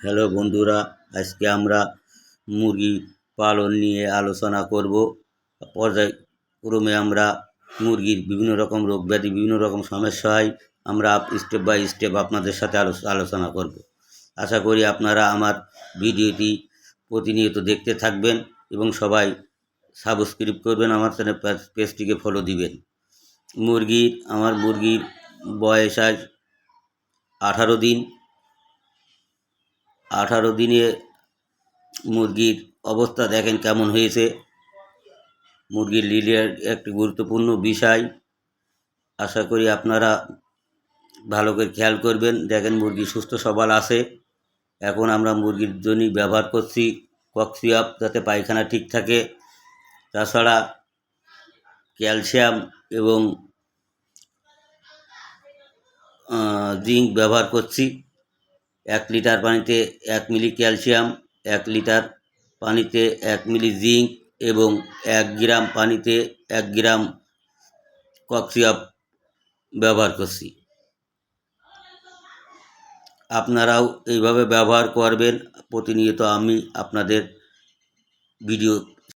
Hello বন্ধুরা, আজকে আমরা মুরগি পালন নিয়ে আলোচনা করব। পর্যায়ক্রমে আমরা মুরগির বিভিন্ন রকম রোগ ব্যাধি, বিভিন্ন রকম সমস্যা হয়, আমরা স্টেপ বাই স্টেপ আপনাদের সাথে আলোচনা করব। আশা করি আপনারা আমার ভিডিওটি প্রতিনিয়ত দেখতে থাকবেন এবং সবাই সাবস্ক্রাইব করবেন, আমার চ্যানেল পেজটিকে ফলো দিবেন। আমার মুরগির বয়স আজ 18 দিন। 18 দিনে মুরগির অবস্থা দেখেন কেমন হয়েছে। মুরগির লিডার একটি গুরুত্বপূর্ণ বিষয়, আশা করি আপনারা ভালো করে খেয়াল করবেন। দেখেন মুরগি সুস্থ সবল আছে। এখন আমরা মুরগির জন্য ব্যবহার করছি কক্সিয়াপ, যাতে পায়খানা ঠিক থাকে। তাছাড়া ক্যালসিয়াম এবং জিঙ্ক ব্যবহার করছি। 1 লিটার পানিতে 1 মিলি ক্যালসিয়াম, 1 লিটার পানিতে 1 মিলি জিঙ্ক এবং 1 গ্রাম পানিতে 1 গ্রাম কক্সিয়াপ ব্যবহার করছি। আপনারাও এইভাবে ব্যবহার করবেন। প্রতিনিয়ত আমি আপনাদের ভিডিও